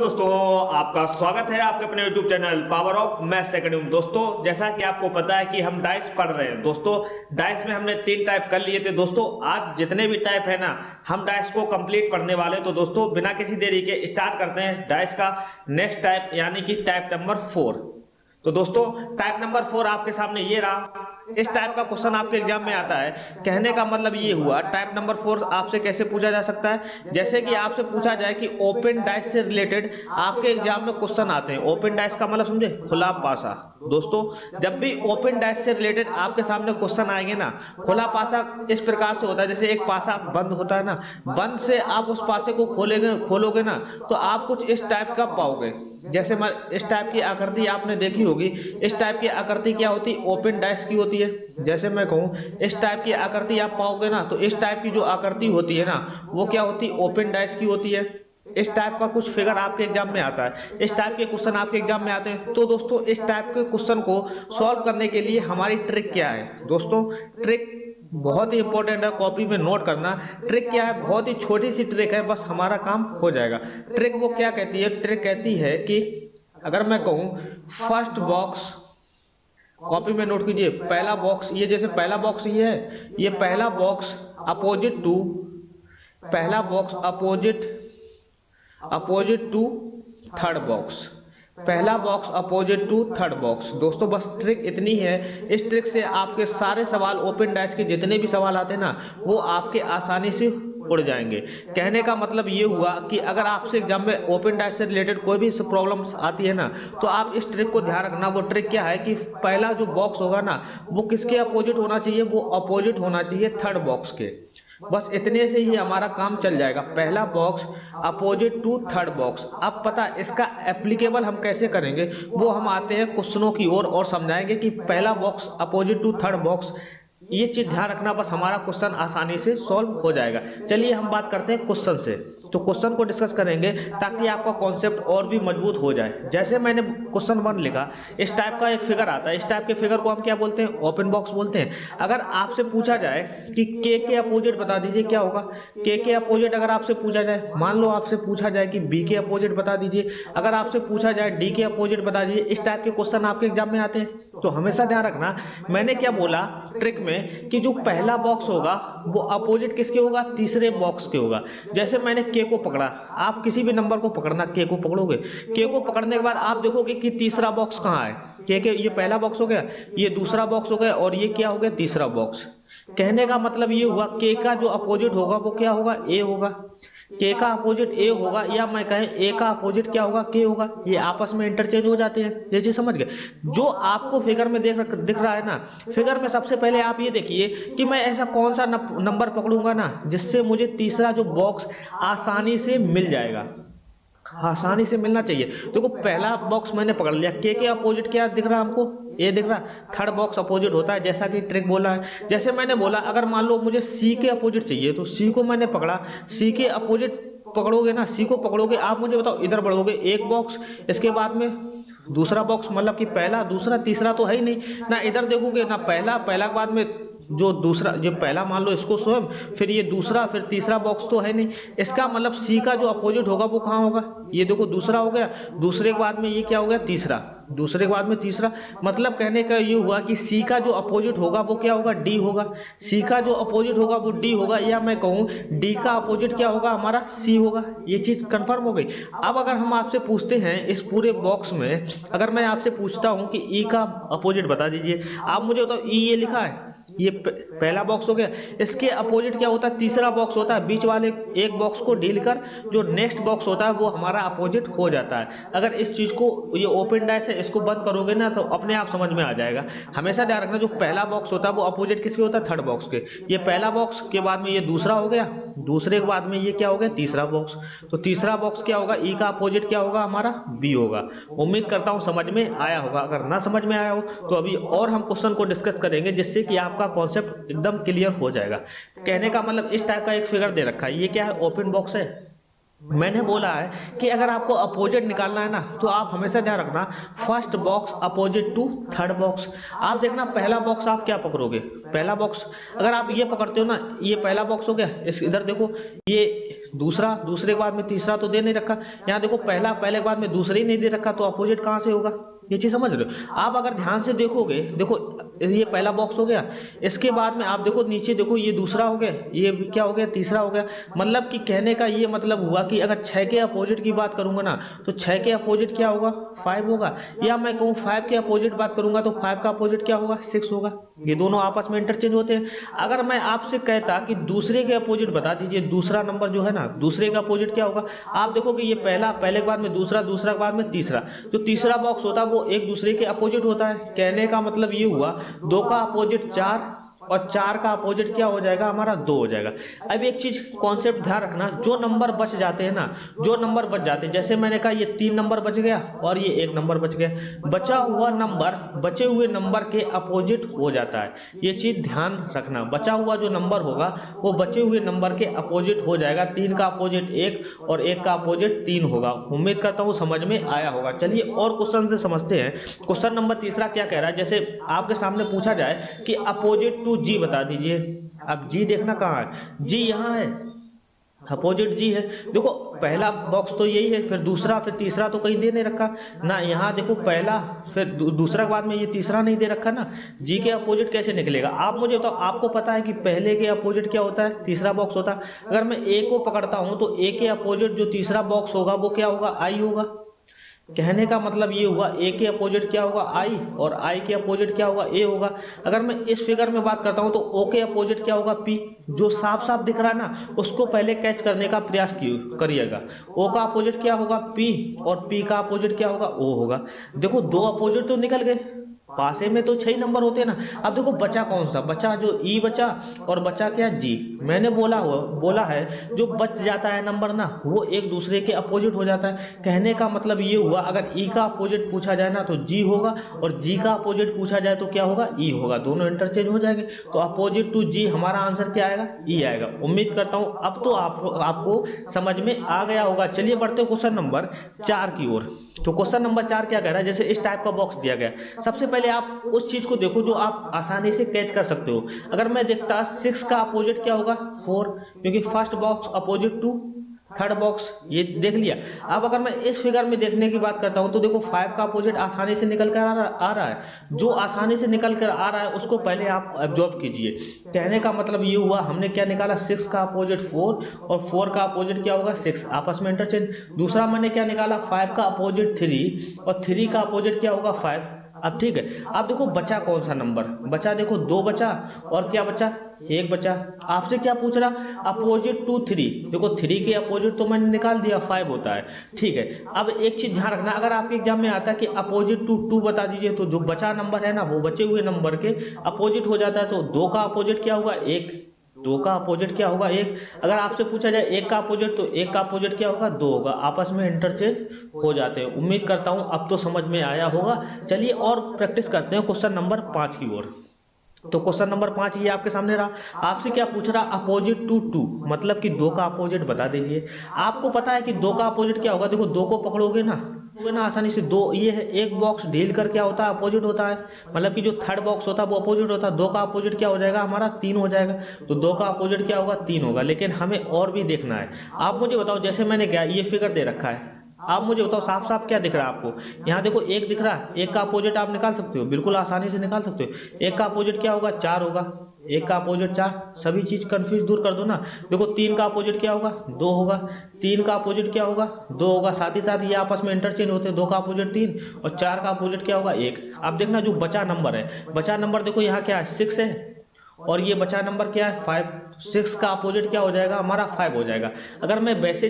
दोस्तों, आपका स्वागत है आपके अपने YouTube channel power of maths academy. दोस्तों, जैसा कि आपको पता है कि हम डाइस पढ़ रहे हैं। दोस्तों, डाइस में हमने 3 टाइप कर लिए थे। दोस्तों, आज जितने भी टाइप है ना, हम डाइस को कंप्लीट पढ़ने वाले। तो दोस्तों, बिना किसी देरी के स्टार्ट करते हैं डाइस का नेक्स्ट टाइप, यानी कि टाइप नंबर 4। तो दोस्तों, टाइप नंबर 4 आपके सामने ये रहा। इस टाइप का क्वेश्चन आपके एग्जाम में आता है। कहने का मतलब ये हुआ, टाइप नंबर 4 आपसे कैसे पूछा जा सकता है। जैसे कि आपसे पूछा जाए कि ओपन डाइस से रिलेटेड आपके एग्जाम में क्वेश्चन आते हैं। ओपन डाइस का मतलब समझे, खुला पासा। दोस्तों, जब भी ओपन डाइस से रिलेटेड आपके सामने क्वेश्चन आएंगे ना, खुला पासा इस प्रकार से होता है, जैसे एक पासा बंद होता है ना, बंद से आप उस पासे को खोलोगे ना, तो आप कुछ इस टाइप का पाओगे। जैसे इस टाइप की आकृति आपने देखी होगी। इस टाइप की आकृति क्या होती है, ओपन डाइस की होती है। जैसे मैं कहूँ इस टाइप की आकृति आप पाओगे ना, तो इस टाइप की जो आकृति होती है ना, वो क्या होती है, ओपन डाइस की होती है। इस टाइप का कुछ फिगर आपके एग्जाम में आता है, इस टाइप के क्वेश्चन आपके एग्जाम में आते हैं। तो दोस्तों, इस टाइप के क्वेश्चन को सॉल्व करने के लिए हमारी ट्रिक क्या है। दोस्तों, ट्रिक बहुत ही इंपॉर्टेंट है, कॉपी में नोट करना। ट्रिक क्या है, बहुत ही छोटी सी ट्रिक है, बस हमारा काम हो जाएगा। ट्रिक वो क्या कहती है, ट्रिक कहती है कि अगर मैं कहूँ फर्स्ट बॉक्स, कॉपी में नोट कीजिए, पहला बॉक्स, ये जैसे पहला बॉक्स ये है, ये पहला बॉक्स अपोजिट टू, पहला box opposite to third box, पहला box opposite to third box. दोस्तों, बस ट्रिक इतनी है। इस ट्रिक से आपके सारे सवाल, ओपन डाइस के जितने भी सवाल आते हैं ना, वो आपके आसानी से उड़ जाएंगे। कहने का मतलब ये हुआ कि अगर आपसे एग्जाम में ओपन डाइस से रिलेटेड कोई भी प्रॉब्लम्स आती है ना, तो आप इस ट्रिक को ध्यान रखना। वो ट्रिक क्या है कि पहला जो बॉक्स होगा ना, वो किसके अपोजिट होना चाहिए, वो अपोजिट होना चाहिए थर्ड बॉक्स के। बस इतने से ही हमारा काम चल जाएगा। पहला box opposite to third box. अब पता इसका एप्लीकेबल हम कैसे करेंगे, वो हम आते हैं क्वेश्चनों की ओर और समझाएंगे कि पहला box opposite to third box, ये चीज ध्यान रखना, बस हमारा क्वेश्चन आसानी से सॉल्व हो जाएगा। चलिए हम बात करते हैं क्वेश्चन से। तो क्वेश्चन को डिस्कस करेंगे ताकि आपका कॉन्सेप्ट और भी मजबूत हो जाए। जैसे मैंने क्वेश्चन 1 लिखा, इस टाइप का एक फिगर आता है। इस टाइप के फिगर को हम क्या बोलते हैं, ओपन बॉक्स बोलते हैं। अगर आपसे पूछा जाए कि के अपोजिट बता दीजिए, क्या होगा, के अपोजिट अगर आपसे पूछा जाए, मान लो आपसे पूछा जाए कि बी के अपोजिट बता दीजिए, अगर आपसे पूछा जाए डी के अपोजिट बता दीजिए, इस टाइप के क्वेश्चन आपके एग्जाम में आते हैं। तो हमेशा ध्यान रखना, मैंने क्या बोला ट्रिक में, कि जो पहला बॉक्स होगा वो अपोजिट किसके होगा, तीसरे बॉक्स के होगा। जैसे मैंने के को पकड़ा, आप किसी भी नंबर को पकड़ना, के को पकड़ोगे, के को पकड़ने के बाद आप देखोगे कि तीसरा बॉक्स कहाँ है। के ये पहला बॉक्स हो गया, ये दूसरा बॉक्स हो गया, और ये क्या हो गया, तीसरा बॉक्स। कहने का मतलब ये हुआ, के का जो अपोजिट होगा वो क्या होगा, ए होगा। के का अपोजिट ए होगा, या मैं कहें ए का अपोजिट क्या होगा, के होगा। ये आपस में इंटरचेंज हो जाते हैं। ये चीज समझ गए। जो आपको फिगर में दिख रहा है ना, फिगर में सबसे पहले आप ये देखिए कि मैं ऐसा कौन सा नंबर पकड़ूंगा ना, जिससे मुझे तीसरा जो बॉक्स आसानी से मिल जाएगा, आसानी से मिलना चाहिए। देखो, पहला बॉक्स मैंने पकड़ लिया, के अपोजिट क्या दिख रहा है हमको, ये दिख रहा। थर्ड बॉक्स अपोजिट होता है, जैसा कि ट्रिक बोला है। जैसे मैंने बोला, अगर मान लो मुझे सी के अपोजिट चाहिए, तो सी को मैंने पकड़ा, सी के अपोजिट पकड़ोगे ना, सी को पकड़ोगे, आप मुझे बताओ, इधर बढ़ोगे एक बॉक्स, इसके बाद में दूसरा बॉक्स, मतलब कि पहला, दूसरा, तीसरा तो है ही नहीं ना। इधर देखोगे ना, पहला के बाद में जो दूसरा, जो पहला मान लो इसको स्वयं, फिर ये दूसरा, फिर तीसरा बॉक्स तो है नहीं। इसका मतलब सी का जो अपोजिट होगा वो कहाँ होगा, ये देखो दूसरा हो गया, दूसरे के बाद में ये क्या हो गया, तीसरा, दूसरे के बाद में तीसरा। मतलब कहने का ये हुआ कि सी का जो अपोजिट होगा वो क्या होगा, डी होगा। सी का जो अपोजिट होगा वो डी होगा, या मैं कहूँ डी का अपोजिट क्या होगा, हमारा सी होगा। ये चीज कंफर्म हो गई। अब अगर हम आपसे पूछते हैं इस पूरे बॉक्स में, अगर मैं आपसे पूछता हूँ कि ई का अपोजिट बता दीजिए, आप मुझे बताओ, ई ये लिखा है, ये पहला बॉक्स हो गया, इसके अपोजिट क्या होता है, तीसरा बॉक्स होता है। बीच वाले एक बॉक्स को डील कर जो नेक्स्ट बॉक्स होता है वो हमारा अपोजिट हो जाता है। अगर इस चीज को, ये ओपन डाइस है, इसको बंद करोगे ना, तो अपने आप समझ में आ जाएगा। हमेशा ध्यान रखना, जो पहला बॉक्स होता है वो अपोजिट किसके होता है, थर्ड बॉक्स के। ये पहला बॉक्स के बाद में ये दूसरा हो गया, दूसरे के बाद में ये क्या हो गया, तीसरा बॉक्स। तो तीसरा बॉक्स क्या होगा, ई का अपोजिट क्या होगा, हमारा बी होगा। उम्मीद करता हूं समझ में आया होगा। अगर ना समझ में आया हो तो अभी और हम क्वेश्चन को डिस्कस करेंगे, जिससे कि आपका कॉन्सेप्ट एकदम क्लियर हो जाएगा। कहने का मतलब, इस टाइप का एक फिगर दे रखा है, ये क्या है, ओपन बॉक्स है। मैंने बोला है कि अगर आपको अपोजिट निकालना है ना तो आप हमेशा ध्यान रखना first box opposite to third box. आप देखना पहला बॉक्स आप क्या पकड़ोगे, पहला बॉक्स अगर आप ये पकड़ते हो ना, ये पहला बॉक्स हो गया, इस इधर देखो ये दूसरा, दूसरे के बाद में तीसरा तो दे नहीं रखा, यहाँ देखो पहला, पहले के बाद में दूसरा ही नहीं दे रखा, तो अपोजिट कहाँ से होगा, ये चीज समझ रहे हो। आप अगर ध्यान से देखोगे, देखो ये पहला बॉक्स हो गया, इसके बाद में आप देखो नीचे देखो ये दूसरा हो गया, ये क्या हो गया, तीसरा हो गया। मतलब कि कहने का ये मतलब हुआ कि अगर 6 के अपोजिट की बात करूंगा ना तो 6 के अपोजिट क्या होगा, 5 होगा, या मैं कहूँ 5 के अपोजिट बात करूंगा तो 5 का अपोजिट क्या होगा, 6 होगा। ये दोनों आपस में इंटरचेंज होते हैं। अगर मैं आपसे कहता कि दूसरे के अपोजिट बता दीजिए, दूसरा नंबर जो है ना, दूसरे का अपोजिट क्या होगा, आप देखो कि ये पहला, पहले के बाद में दूसरा, दूसरा के बाद में तीसरा, जो तीसरा बॉक्स होता है वो एक दूसरे के अपोजिट होता है। कहने का मतलब ये हुआ 2 का अपोजिट 4 और 4 का अपोजिट क्या हो जाएगा हमारा, 2 हो जाएगा। अब एक चीज कॉन्सेप्ट ध्यान रखना, जो नंबर बच जाते हैं ना, जो नंबर बच जाते हैं, जैसे मैंने कहा ये 3 नंबर बच गया और ये 1 नंबर बच गया, बचा हुआ नंबर बचे हुए नंबर के अपोजिट हो जाता है। ये चीज ध्यान रखना, बचा हुआ जो नंबर होगा वो बचे हुए नंबर के अपोजिट हो जाएगा। 3 का अपोजिट 1 और 1 का अपोजिट 3 होगा। उम्मीद करता हूँ समझ में आया होगा। चलिए और क्वेश्चन से समझते हैं। क्वेश्चन नंबर तीसरा क्या कह रहा है, जैसे आपके सामने पूछा जाए कि अपोजिट टू जी बता दीजिए। अब जी देखना कहाँ है, जी यहाँ है, अपोजिट जी है। देखो पहला बॉक्स तो यही है, फिर दूसरा, फिर तीसरा तो कहीं दे नहीं रखा ना। यहाँ देखो पहला, फिर दूसरा के बाद में ये तीसरा नहीं दे रखा ना। जी के अपोजिट कैसे निकलेगा आप मुझे बताओ। आपको पता है कि पहले के अपोजिट क्या होता है, तीसरा बॉक्स होता है। अगर मैं ए को पकड़ता हूँ तो ए के अपोजिट जो तीसरा बॉक्स होगा वो क्या होगा, आई होगा। कहने का मतलब ये हुआ ए के अपोजिट क्या होगा, आई, और आई के अपोजिट क्या होगा, ए होगा। अगर मैं इस फिगर में बात करता हूं तो ओ के अपोजिट क्या होगा, पी। जो साफ साफ दिख रहा है ना उसको पहले कैच करने का प्रयास करिएगा। ओ का अपोजिट क्या होगा, पी, और पी का अपोजिट क्या होगा, ओ होगा। देखो 2 अपोजिट तो निकल गए, पासे में तो 6 नंबर होते हैं ना। अब देखो बचा कौन सा, बचा जो ई बचा, और बचा क्या, जी। मैंने बोला है जो बच जाता है नंबर ना वो एक दूसरे के अपोजिट हो जाता है। कहने का मतलब ये हुआ अगर ई का अपोजिट पूछा जाए ना तो जी होगा, और जी का अपोजिट पूछा जाए तो क्या होगा, ई होगा। दोनों इंटरचेंज हो जाएंगे, तो अपोजिट टू जी हमारा आंसर क्या आएगा, ई आएगा। उम्मीद करता हूं अब तो आपको समझ में आ गया होगा। चलिए बढ़ते क्वेश्चन नंबर 4 की ओर। तो क्वेश्चन नंबर 4 क्या कह रहा है, जैसे इस टाइप का बॉक्स दिया गया। सबसे पहले आप उस चीज को देखो जो आप आसानी से कैच कर सकते हो। अगर मैं देखता 6 का अपोजिट क्या होगा, 4, क्योंकि first box opposite to third box, ये देख लिया। अब अगर मैं इस फिगर में देखने की बात करता हूं तो देखो 5 का अपोजिट आसानी से निकल कर आ रहा है। जो आसानी से निकल कर आ रहा है उसको पहले आप ऑब्जर्व कीजिए। कहने का मतलब ये हुआ हमने क्या निकाला, 6 का अपोजिट 4 और 4 का अपोजिट क्या होगा, 6, आपस में इंटरचेंज। दूसरा मैंने क्या निकाला, 5 का अपोजिट 3 और 3 का अपोजिट क्या होगा, 5। अब ठीक है, अब देखो बचा कौन सा नंबर, बचा देखो 2 बचा, और क्या बचा, 1 बचा। आपसे क्या पूछ रहा, अपोजिट टू 3। देखो 3 के अपोजिट तो मैंने निकाल दिया, 5 होता है। ठीक है, अब एक चीज ध्यान रखना, अगर आपके एग्जाम में आता है कि अपोजिट टू 2 बता दीजिए तो जो बचा नंबर है ना वो बचे हुए नंबर के अपोजिट हो जाता है। तो 2 का अपोजिट क्या होगा, 1, 2 का अपोजिट क्या होगा, 1। अगर आपसे पूछा जाए 1 का अपोजिट तो 1 का अपोजिट क्या होगा, 2 होगा। आपस में इंटरचेंज हो जाते हैं। उम्मीद करता हूं अब तो समझ में आया होगा। चलिए और प्रैक्टिस करते हैं क्वेश्चन नंबर 5 की ओर। तो क्वेश्चन नंबर 5 ये आपके सामने रहा। आपसे क्या पूछ रहा, अपोजिट टू 2, मतलब कि 2 का अपोजिट बता दीजिए। आपको पता है कि 2 का अपोजिट क्या होगा, देखो 2 को पकड़ोगे ना आसानी से, 2 ये है, एक बॉक्स ढील कर क्या होता है, अपोजिट होता है। मतलब कि जो थर्ड बॉक्स होता है वो अपोजिट होता है। 2 का अपोजिट क्या हो जाएगा हमारा, 3 हो जाएगा। तो 2 का अपोजिट क्या होगा, 3 होगा। लेकिन हमें और भी देखना है। आप मुझे बताओ, जैसे मैंने क्या ये फिगर दे रखा है, आप मुझे बताओ साफ साफ क्या दिख रहा है आपको। यहाँ देखो 1 दिख रहा है, 1 का अपोजिट आप निकाल सकते हो, बिल्कुल आसानी से निकाल सकते हो। 1 का अपोजिट क्या होगा, 4 होगा। 1 का अपोजिट 4, सभी चीज कंफ्यूज दूर कर दो ना। देखो 3 का अपोजिट क्या होगा, 2 होगा। 3 का अपोजिट क्या होगा, 2 होगा। साथ ही साथ ये आपस में इंटरचेंज होते हैं। 2 का अपोजिट 3 और 4 का अपोजिट क्या होगा, 1। अब देखना जो बचा नंबर है, बचा नंबर देखो यहाँ क्या है, 6 है, और ये बचा नंबर क्या है, 5। 6 का अपोजिट क्या हो जाएगा हमारा, 5 हो जाएगा। अगर मैं वैसे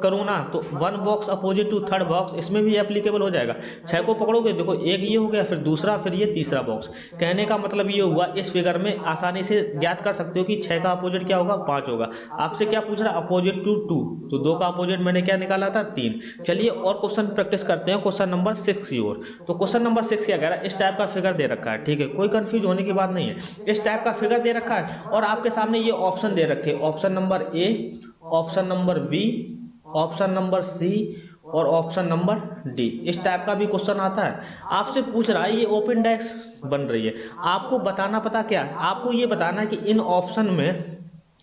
करूँ ना तो 1 box opposite to third box, इसमें भी एप्लीकेबल हो जाएगा। 6 को पकड़ोगे, देखो 1 ये हो गया, फिर दूसरा, फिर ये तीसरा बॉक्स। कहने का मतलब ये हुआ इस फिगर में आसानी से ज्ञात कर सकते हो कि 6 का अपोजिट क्या होगा, 5 होगा। आपसे क्या पूछ रहा, अपोजिट टू 2, तो 2 का अपोजिट मैंने क्या निकाला था, 3। चलिए और क्वेश्चन प्रैक्टिस करते हैं क्वेश्चन नंबर 6 की ओर। तो क्वेश्चन नंबर 6 क्या कह रहा है, इस टाइप का फिगर दे रखा है। ठीक है, कोई कंफ्यूज होने की बात नहीं है। इस टाइप का फिगर दे रखा है और आपके सामने ये ऑप्शन दे रखे, option number A, option number B option number C और ऑप्शन नंबर डी। इस टाइप का भी क्वेश्चन आता है, आपसे पूछ रहा है ये ओपन डाइस बन रही है, आपको बताना पता क्या है, आपको ये बताना है कि इन ऑप्शन में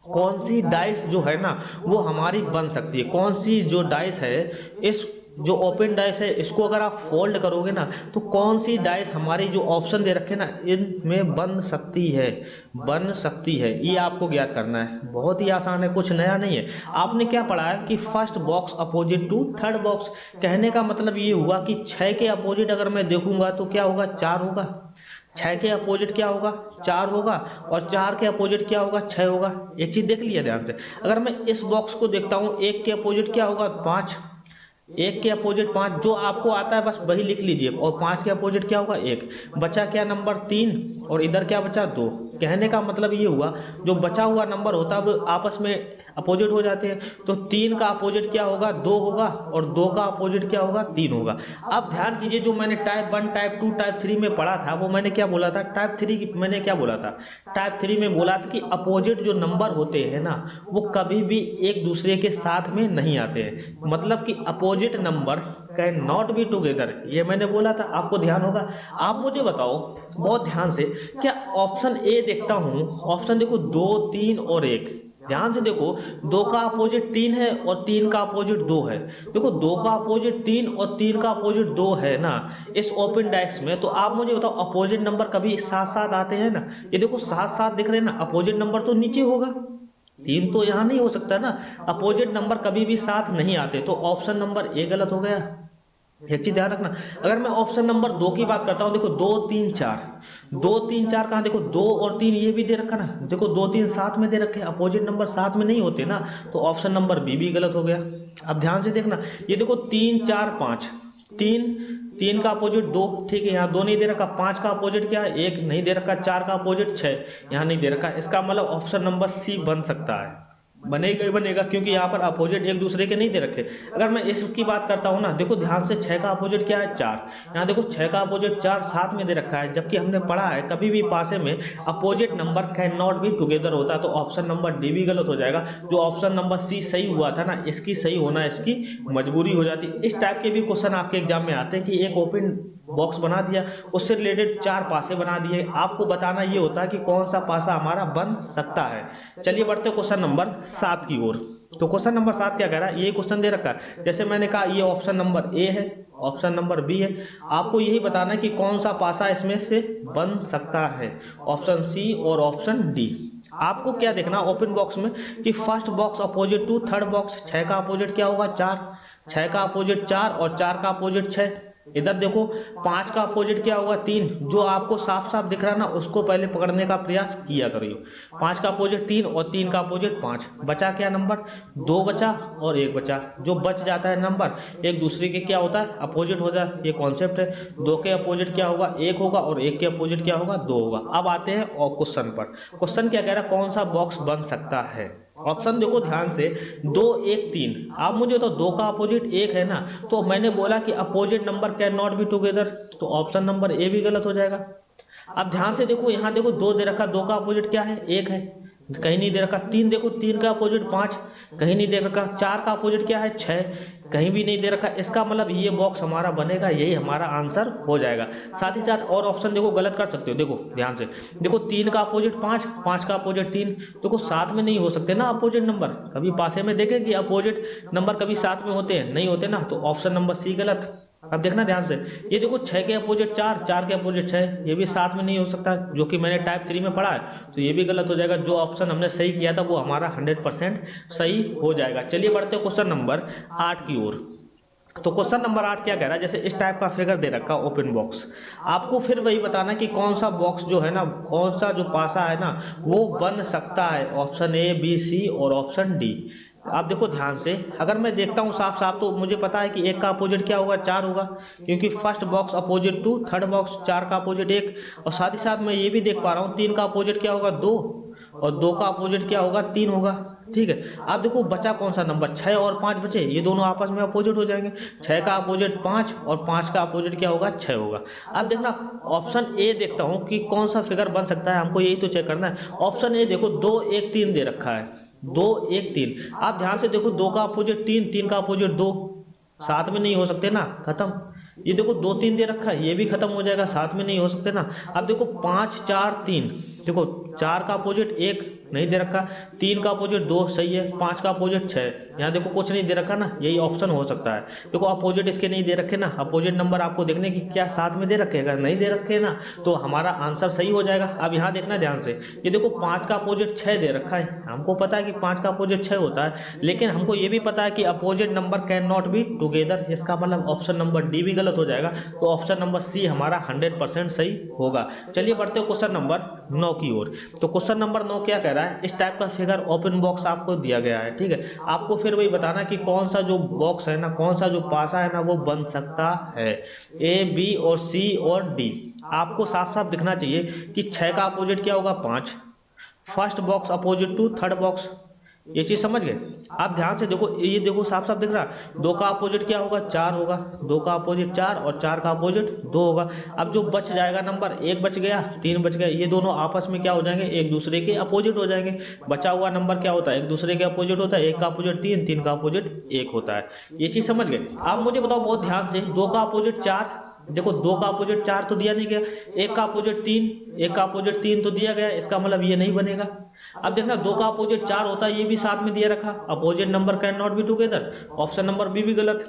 कौन सी डाइस जो है ना वो हमारी बन सकती है, कौन सी जो डाइस है, इस जो ओपन डाइस है इसको अगर आप फोल्ड करोगे ना तो कौन सी डाइस हमारी जो ऑप्शन दे रखे ना इनमें बन सकती है, बन सकती है, ये आपको ज्ञात करना है। बहुत ही आसान है, कुछ नया नहीं है। आपने क्या पढ़ा है कि first box opposite to third box, कहने का मतलब ये हुआ कि 6 के अपोजिट अगर मैं देखूंगा तो क्या होगा, 4 होगा। 6 के अपोजिट क्या होगा, 4 होगा, और 4 के अपोजिट क्या होगा, 6 होगा। एक चीज देख लिया ध्यान से। अगर मैं इस बॉक्स को देखता हूँ, 1 के अपोजिट क्या होगा, 5, 1 के अपोजिट 5, जो आपको आता है बस वही लिख लीजिए, और 5 के अपोजिट क्या होगा, 1, बचा क्या नंबर 3, और इधर क्या बचा 2। कहने का मतलब ये हुआ जो बचा हुआ नंबर होता है वो आपस में अपोजिट हो जाते हैं, तो 3 का अपोजिट क्या होगा, 2 होगा, और 2 का अपोजिट क्या होगा, 3 होगा। अब ध्यान कीजिए, जो मैंने टाइप 1, टाइप 2, टाइप 3 में पढ़ा था वो मैंने क्या बोला था, टाइप 3 की मैंने क्या बोला था, टाइप 3 में बोला था कि अपोजिट जो नंबर होते हैं ना वो कभी भी एक दूसरे के साथ में नहीं आते हैं, मतलब कि opposite number can not be together, ये मैंने बोला था, आपको ध्यान होगा। आप मुझे बताओ बहुत ध्यान से, क्या ऑप्शन ए देखता हूं, ऑप्शन देखो 2, 3 और 1, ध्यान से देखो, 2 का अपोजिट 3 है और 3 का अपोजिट 2 है। देखो 2 का अपोजिट 3 और 3 का अपोजिट 2 है ना इस ओपन डाइस में, तो आप मुझे बताओ अपोजिट नंबर कभी साथ साथ आते हैं ना, ये देखो साथ साथ दिख रहे हैं ना, अपोजिट नंबर तो नीचे होगा, 3 तो यहाँ नहीं हो सकता ना, अपोजिट नंबर कभी भी साथ नहीं आते, तो ऑप्शन नंबर ए गलत हो गया। एक चीज ध्यान रखना, अगर मैं ऑप्शन नंबर 2 की बात करता हूं, देखो 2, 3, 4, 2, 3, 4 कहाँ, देखो 2 और 3 ये भी दे रखा ना, देखो 2, 3 साथ में दे रखे, अपोजिट नंबर साथ में नहीं होते ना, तो ऑप्शन नंबर बी भी गलत हो गया। अब ध्यान से देखना, ये देखो 3, 4, 5, 3 का अपोजिट 2, ठीक है, यहाँ 2 नहीं दे रखा, 5 का अपोजिट क्या है, 1 नहीं दे रखा, 4 का अपोजिट 6 यहाँ नहीं दे रखा, इसका मतलब ऑप्शन नंबर सी बन सकता है, बनेगा ही बनेगा, क्योंकि यहाँ पर अपोजिट एक दूसरे के नहीं दे रखे। अगर मैं इसकी बात करता हूँ ना, देखो ध्यान से, 6 का अपोजिट क्या है, 4, यहाँ देखो 6 का अपोजिट 4 साथ में दे रखा है, जबकि हमने पढ़ा है कभी भी पासे में opposite number can not be together होता, तो ऑप्शन नंबर डी भी गलत हो जाएगा। जो ऑप्शन नंबर सी सही हुआ था ना, इसकी सही होना इसकी मजबूरी हो जाती। इस टाइप के भी क्वेश्चन आपके एग्जाम में आते हैं कि एक ओपन बॉक्स बना दिया, उससे रिलेटेड 4 पासे बना दिए, आपको बताना ये होता है कि कौन सा पासा हमारा बन सकता है। चलिए बढ़ते क्वेश्चन नंबर 7 की ओर। तो क्वेश्चन नंबर 7 क्या कह रहा है, ये क्वेश्चन दे रखा है, जैसे मैंने कहा ये ऑप्शन नंबर ए है, ऑप्शन नंबर बी है, आपको यही बताना है कि कौन सा पासा इसमें से बन सकता है, ऑप्शन सी और ऑप्शन डी। आपको क्या देखना ओपन बॉक्स में कि first box opposite to third box, 6 का अपोजिट क्या होगा, 4, 6 का अपोजिट 4 और 4 का अपोजिट 6। इधर देखो 5 का अपोजिट क्या होगा, 3, जो आपको साफ साफ दिख रहा है ना उसको पहले पकड़ने का प्रयास किया करिए। 5 का अपोजिट 3 और 3 का अपोजिट 5, बचा क्या नंबर, 2 बचा और 1 बचा। जो बच जाता है नंबर एक दूसरे के क्या होता है, अपोजिट हो जाए, ये कॉन्सेप्ट है। 2 के अपोजिट क्या होगा, 1 होगा, और 1 के अपोजिट क्या होगा, 2 होगा। अब आते हैं और क्वेश्चन पर, क्वेश्चन क्या कह रहा है, कौन सा बॉक्स बन सकता है। ऑप्शन देखो ध्यान से, 2, 1, 3, आप मुझे तो 2 का अपोजिट 1 है ना, तो मैंने बोला कि opposite number can not be together, तो ऑप्शन नंबर ए भी गलत हो जाएगा। अब ध्यान से देखो, यहाँ देखो 2 दे रखा, 2 का अपोजिट क्या है, 1 है, कहीं नहीं दे रखा। 3 देखो, 3 का अपोजिट 5, कहीं नहीं दे रखा। 4 का अपोजिट क्या है, 6, कहीं भी नहीं दे रखा। इसका मतलब ये बॉक्स हमारा बनेगा, यही हमारा आंसर हो जाएगा। साथ ही साथ और ऑप्शन देखो गलत कर सकते हो, देखो ध्यान से देखो, 3 का अपोजिट 5, 5 का अपोजिट 3, देखो साथ में नहीं हो सकते ना अपोजिट नंबर, कभी पासे में देखें कि अपोजिट नंबर कभी साथ में होते हैं, नहीं होते ना, तो ऑप्शन नंबर सी गलत। अब देखना ध्यान से, ये देखो 6 के अपोजिट 4, 4 के अपोजिट 6, ये भी साथ में नहीं हो सकता, जो कि मैंने टाइप 3 में पढ़ा है, तो ये भी गलत हो जाएगा। जो ऑप्शन हमने सही किया था वो हमारा 100% सही हो जाएगा। चलिए बढ़ते हैं क्वेश्चन नंबर 8 की ओर। तो क्वेश्चन नंबर 8 क्या कह रहा है, जैसे इस टाइप का फिगर दे रखा ओपन बॉक्स, आपको फिर वही बताना कि कौन सा बॉक्स जो है ना, कौन सा जो पासा है ना वो बन सकता है, ऑप्शन ए, बी, सी और ऑप्शन डी। आप देखो ध्यान से, अगर मैं देखता हूँ साफ साफ तो मुझे पता है कि 1 का अपोजिट क्या होगा, 4 होगा, क्योंकि first box opposite to third box, 4 का अपोजिट 1, और साथ ही साथ मैं ये भी देख पा रहा हूँ 3 का अपोजिट क्या होगा, 2, और 2 का अपोजिट क्या होगा, 3 होगा। ठीक है, अब देखो बचा कौन सा नंबर, 6 और 5 बचे, ये दोनों आपस में अपोजिट हो जाएंगे। 6 का अपोजिट 5 और 5 का अपोजिट क्या होगा, 6 होगा। अब देखना ऑप्शन ए देखता हूँ कि कौन सा फिगर बन सकता है, हमको यही तो चेक करना है। ऑप्शन ए देखो 2, 1, 3 दे रखा है, 2 1 3। आप ध्यान से देखो, 2 का अपोजिट 3, 3 का अपोजिट 2, साथ में नहीं हो सकते ना, खत्म। ये देखो 2 3 दे रखा है, ये भी खत्म हो जाएगा, साथ में नहीं हो सकते ना। अब देखो 5 4 3, देखो 4 का अपोजिट 1 नहीं दे रखा, 3 का अपोजिट 2 सही है, 5 का अपोजिट 6, यहाँ देखो कुछ नहीं दे रखा ना, यही ऑप्शन हो सकता है। देखो अपोजिट इसके नहीं दे रखे ना, अपोजिट नंबर आपको देखने की क्या साथ में दे रखे, अगर नहीं दे रखे ना तो हमारा आंसर सही हो जाएगा। अब यहाँ देखना ध्यान से, ये देखो 5 का अपोजिट 6 दे रखा है, हमको पता है कि 5 का अपोजिट 6 होता है, लेकिन हमको ये भी पता है कि opposite number can not be together, इसका मतलब ऑप्शन नंबर डी भी गलत हो जाएगा, तो ऑप्शन नंबर सी हमारा 100% सही होगा। चलिए बढ़ते हो क्वेश्चन नंबर 9 की ओर। तो क्वेश्चन नंबर 9 क्या कह रहा है, इस टाइप का फिगर ओपन बॉक्स आपको दिया गया है, ठीक है। आपको फिर वही बताना कि कौन सा जो बॉक्स है ना, कौन सा जो पासा है ना वो बन सकता है, ए बी और सी और डी। आपको साफ साफ दिखना चाहिए कि 6 का अपोजिट क्या होगा, 5, first box opposite to third box, ये चीज समझ गए। आप ध्यान से देखो, ये देखो साफ साफ दिख रहा है, 2 का अपोजिट क्या होगा, 4 होगा, 2 का अपोजिट 4 और 4 का अपोजिट 2 होगा। अब जो बच जाएगा नंबर, 1 बच गया, 3 बच गया, ये दोनों आपस में क्या हो जाएंगे, एक दूसरे के अपोजिट हो जाएंगे। बचा हुआ नंबर क्या होता है, एक दूसरे के अपोजिट होता है, 1 का अपोजिट 3, 3 का अपोजिट 1 होता है। ये चीज समझ गए। आप मुझे बताओ बहुत ध्यान से, 2 का अपोजिट 4, देखो 2 का अपोजिट 4 तो दिया नहीं गया, 1 का अपोजिट 3, 1 का अपोजिट 3 तो दिया गया, इसका मतलब ये नहीं बनेगा। अब देखना 2 का अपोजिट 4 होता है, ये भी साथ में दिया रखा, opposite number can not be together, option number B भी गलत।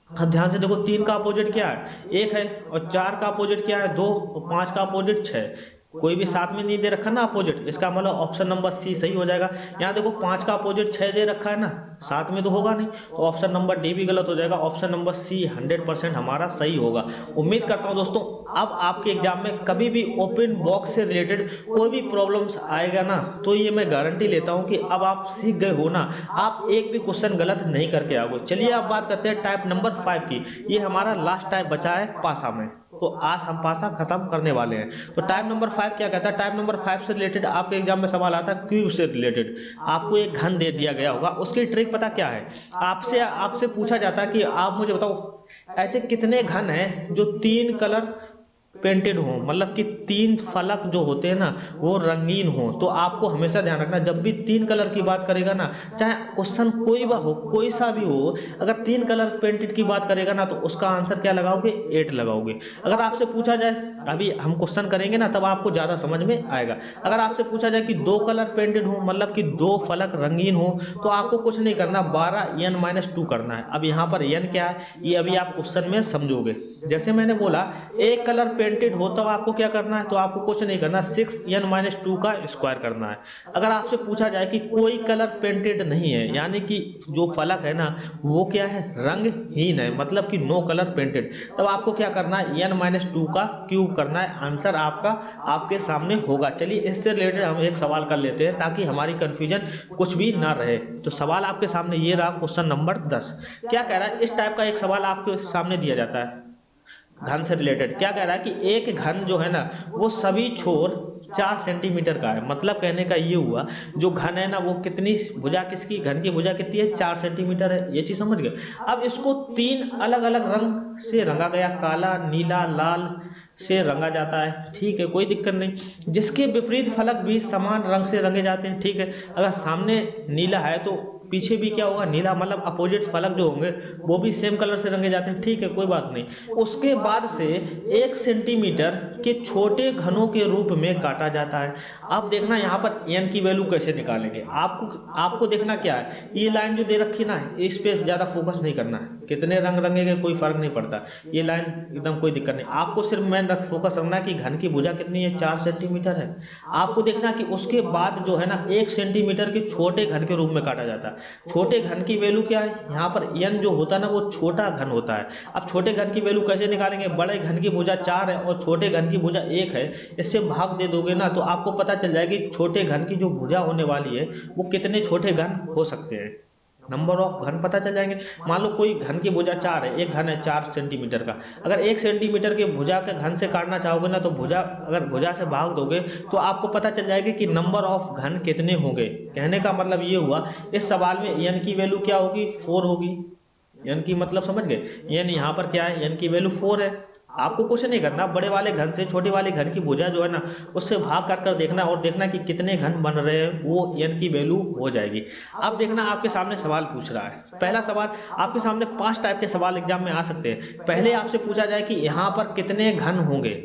अब ध्यान से देखो, 3 का अपोजिट क्या है, 1 है, और 4 का अपोजिट क्या है, 2, और 5 का अपोजिट 6, कोई भी साथ में नहीं दे रखा ना अपोजिट, इसका मतलब ऑप्शन नंबर सी सही हो जाएगा। यहाँ देखो 5 का अपोजिट 6 दे रखा है ना, साथ में तो होगा नहीं, तो ऑप्शन नंबर डी भी गलत हो जाएगा, ऑप्शन नंबर सी 100% हमारा सही होगा। उम्मीद करता हूँ दोस्तों, अब आपके एग्जाम में कभी भी ओपन बॉक्स से रिलेटेड कोई भी प्रॉब्लम्स आएगा ना, तो ये मैं गारंटी लेता हूँ कि अब आप सीख गए हो ना, आप एक भी क्वेश्चन गलत नहीं करके आओगे। चलिए अब बात करते हैं टाइप नंबर 5 की, ये हमारा लास्ट टाइप बचा है पासा में, तो आज हम पासा खत्म करने वाले हैं। तो टाइप नंबर 5 क्या कहता है, टाइप नंबर 5 से रिलेटेड आपके एग्जाम में सवाल आता है क्यूब से रिलेटेड। आपको एक घन दे दिया गया होगा, उसकी ट्रिक पता क्या है, आपसे पूछा जाता है कि आप मुझे बताओ ऐसे कितने घन हैं जो 3 कलर पेंटेड हो, मतलब कि 3 फलक जो होते हैं ना वो रंगीन हो। तो आपको हमेशा ध्यान रखना, जब भी 3 कलर की बात करेगा ना, चाहे क्वेश्चन कोई भी हो, कोई सा भी हो, अगर 3 कलर पेंटेड की बात करेगा ना तो उसका आंसर क्या लगाओगे, 8 लगाओगे। अगर आपसे पूछा जाए, अभी हम क्वेश्चन करेंगे ना तब आपको ज्यादा समझ में आएगा, अगर आपसे पूछा जाए कि 2 कलर पेंटेड हो, मतलब कि 2 फलक रंगीन हो, तो आपको कुछ नहीं करना, 12n-2 करना है। अब यहाँ पर n क्या है, ये अभी आप क्वेश्चन में समझोगे। जैसे मैंने बोला एक कलर पेंटेड हो तब आपको क्या करना है, तो आपको कुछ नहीं करना, 6n-2 का स्क्वायर करना है। अगर आपसे पूछा जाए कि कोई कलर पेंटेड नहीं है, यानी कि जो फलक है ना वो क्या है, रंगहीन है, मतलब कि नो कलर पेंटेड, तब आपको क्या करना है, n-2 का क्यूब करना है। आंसर आपका आपके सामने होगा। चलिए इससे रिलेटेड हम एक सवाल कर लेते हैं ताकि हमारी कंफ्यूजन कुछ भी ना रहे। तो सवाल आपके सामने ये रहा, क्वेश्चन नंबर 10 क्या कह रहा है, इस टाइप का एक सवाल आपके सामने दिया जाता है घन से रिलेटेड। क्या कह रहा है कि एक घन जो है ना वो सभी छोर 4 सेंटीमीटर का है, मतलब कहने का ये हुआ जो घन है ना वो कितनी भुजा, किसकी घन की भुजा कितनी है, 4 सेंटीमीटर है। ये चीज समझ गए। अब इसको 3 अलग अलग रंग से रंगा गया, काला, नीला, लाल से रंगा जाता है, ठीक है, कोई दिक्कत नहीं। जिसके विपरीत फलक भी समान रंग से रंगे जाते हैं, ठीक है। अगर सामने नीला है तो पीछे भी क्या होगा, नीला, मतलब अपोजिट फलक जो होंगे वो भी सेम कलर से रंगे जाते हैं, ठीक है, कोई बात नहीं। उसके बाद से 1 सेंटीमीटर के छोटे घनों के रूप में काटा जाता है। अब देखना यहाँ पर n की वैल्यू कैसे निकालेंगे, आपको देखना क्या है, ये लाइन जो दे रखी ना इस पे ज्यादा फोकस नहीं करना है, कितने रंग रंगेंगे कोई फर्क नहीं पड़ता, ये लाइन एकदम कोई दिक्कत नहीं। आपको सिर्फ मेन फोकस रखना है कि घन की भुजा कितनी है, 4 सेंटीमीटर है। आपको देखना कि उसके बाद जो है ना 1 सेंटीमीटर के छोटे घन के रूप में काटा जाता है। छोटे घन की वैल्यू क्या है, यहाँ पर n जो होता है ना वो छोटा घन होता है। अब छोटे घन की वैल्यू कैसे निकालेंगे, बड़े घन की भुजा 4 है और छोटे घन की भुजा 1 है, इससे भाग दे दोगे ना तो आपको पता चल जाएगा कि छोटे घन की जो भुजा होने वाली है वो कितने छोटे घन हो सकते हैं, नंबर ऑफ घन पता चल जाएंगे। मान लो कोई घन की भुजा 4 है, एक घन है 4 सेंटीमीटर का, अगर 1 सेंटीमीटर के भुजा के घन से काटना चाहोगे ना तो अगर भुजा से भाग दोगे तो आपको पता चल जाएगा कि नंबर ऑफ घन कितने होंगे। कहने का मतलब ये हुआ इस सवाल में n की वैल्यू क्या होगी, 4 होगी। n की मतलब समझ गए, n यहाँ पर क्या है, n की वैल्यू 4 है। आपको कुछ नहीं करना, बड़े वाले घन से छोटे वाले घन की भुजा जो है ना उससे भाग कर देखना और देखना कि कितने घन बन रहे हैं, वो n की वैल्यू हो जाएगी। अब देखना आपके सामने सवाल पूछ रहा है, पहला सवाल आपके सामने 5 टाइप के सवाल एग्जाम में आ सकते हैं। पहले आपसे पूछा जाए कि यहाँ पर कितने घन होंगे।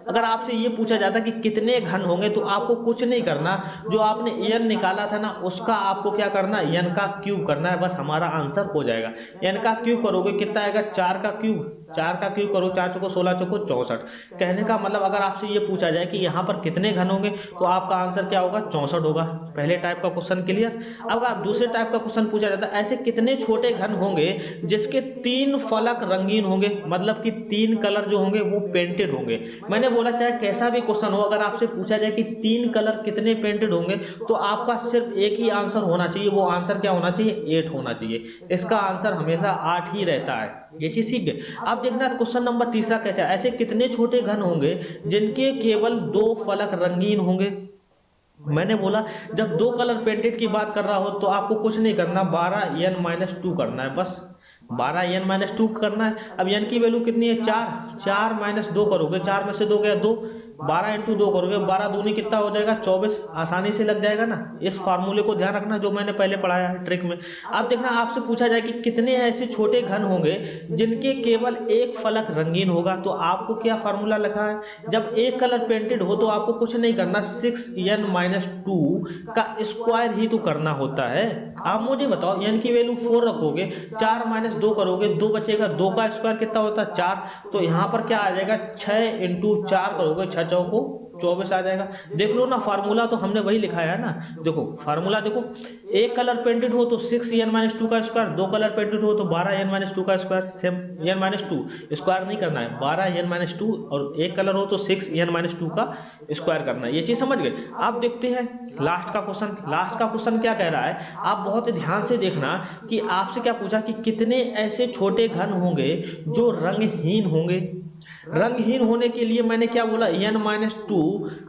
अगर आपसे ये पूछा जाता कि कितने घन होंगे तो आपको कुछ नहीं करना, जो आपने n निकाला था ना उसका आपको क्या करना, n का क्यूब करना है, बस हमारा आंसर हो जाएगा। n का क्यूब करोगे कितना आएगा, 4 का क्यूब, 4 का क्यूब करो, 4 चौको 16, चौको 64। कहने का मतलब अगर आपसे ये पूछा जाए कि यहाँ पर कितने घन होंगे तो आपका आंसर क्या होगा, 64 होगा। पहले टाइप का क्वेश्चन क्लियर। अब अगर दूसरे टाइप का क्वेश्चन पूछा जाता है ऐसे कितने छोटे घन होंगे जिसके 3 फलक रंगीन होंगे, मतलब कि 3 कलर जो होंगे वो पेंटेड होंगे। मैंने बोला चाहे कैसा भी क्वेश्चन हो, अगर आपसे पूछा जाए कि 3 कलर कितने पेंटेड होंगे तो आपका सिर्फ एक ही आंसर होना चाहिए, वो आंसर क्या होना चाहिए, 8 होना चाहिए। इसका आंसर हमेशा 8 ही रहता है, ये चीज सीख गए। अब देखना क्वेश्चन नंबर तीसरा कैसा है, ऐसे कितने छोटे घन होंगे जिनके केवल 2 फलक रंगीन होंगे। मैंने बोला जब 2 कलर पेंटेड की बात कर रहा हो तो आपको कुछ नहीं करना, 12n-2 करना है, बस 12n-2 करना है। अब n की वैल्यू कितनी है, 4, 4 - 2 करोगे, 4 में से 2 गया 2, 12 × 2 करोगे, 12 दूनी कितना हो जाएगा, 24। आसानी से लग जाएगा ना। इस फार्मूले को ध्यान रखना जो मैंने पहले पढ़ाया है ट्रिक में। अब देखना आपसे पूछा जाए कि कितने ऐसे छोटे घन होंगे जिनके केवल एक फलक रंगीन होगा, तो आपको क्या फार्मूला लिखा है, जब एक कलर पेंटेड हो तो आपको कुछ नहीं करना, 6n-2 का स्क्वायर ही तो करना होता है। आप मुझे बताओ n की वैल्यू 4 रखोगे, 4 - 2 करोगे, 2 बचेगा, 2 का स्क्वायर कितना होता है, 4। तो यहाँ पर क्या आ जाएगा, 6 × 4 करोगे, 6 चौको 24 आ जाएगा। देख लो ना फार्मूला तो हमने वही लिखाया है ना। देखो फार्मूला देखो, एक कलर पेंटेड हो तो 6n-2 का स्क्वायर, 2 कलर पेंटेड हो तो 12n-2 का स्क्वायर, सेम n-2 स्क्वायर नहीं करना है, 12n-2, और एक कलर हो तो 6n-2 का स्क्वायर करना है। ये चीज समझ गए। आप देखते हैं लास्ट का क्वेश्चन। लास्ट का क्वेश्चन क्या कह रहा है, आप बहुत ध्यान से देखना कि आपसे क्या पूछा कि कितने ऐसे छोटे घन होंगे जो रंगहीन होंगे। रंगहीन होने के लिए मैंने क्या बोला, n-2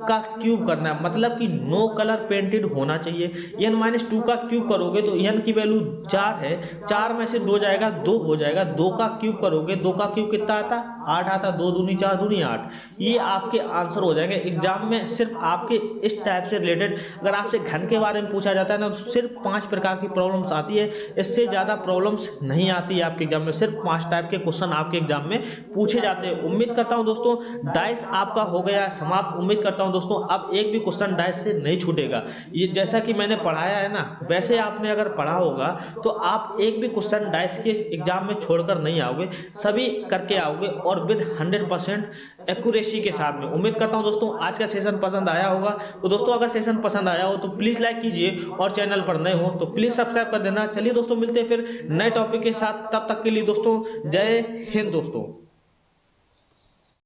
का क्यूब करना है, मतलब कि नो कलर पेंटेड होना चाहिए। n-2 का क्यूब करोगे तो n की वैल्यू 4 है, 4 में से 2 जाएगा, 2 हो जाएगा, 2 का क्यूब करोगे, 2 का क्यूब कितना आता, 8 आता, 2 दूनी 4 दूनी 8। ये आपके आंसर हो जाएंगे। एग्जाम में सिर्फ आपके इस टाइप से रिलेटेड अगर आपसे घन के बारे में पूछा जाता है ना तो सिर्फ 5 प्रकार की प्रॉब्लम्स आती है, इससे ज्यादा प्रॉब्लम्स नहीं आती है आपके एग्जाम में। सिर्फ 5 टाइप के क्वेश्चन आपके एग्जाम में पूछे जाते हैं। उम्मीद करता हूं दोस्तों डाइस आपका हो गया समाप्त। उम्मीद करता हूं दोस्तों अब एक भी क्वेश्चन डाइस से नहीं छूटेगा। ये जैसा कि मैंने पढ़ाया है ना वैसे आपने अगर पढ़ा होगा तो आप एक भी क्वेश्चन डाइस के एग्जाम में छोड़कर नहीं आओगे, सभी करके आओगे और विद 100% एक्यूरेसी के साथ में। उम्मीद करता हूं दोस्तों आज का सेशन पसंद आया होगा। तो दोस्तों अगर सेशन पसंद आया हो तो प्लीज लाइक कीजिए और चैनल पर नए हो तो प्लीज सब्सक्राइब कर देना। चलिए दोस्तों मिलते हैं फिर नए टॉपिक के साथ, तब तक के लिए दोस्तों जय हिंद दोस्तों।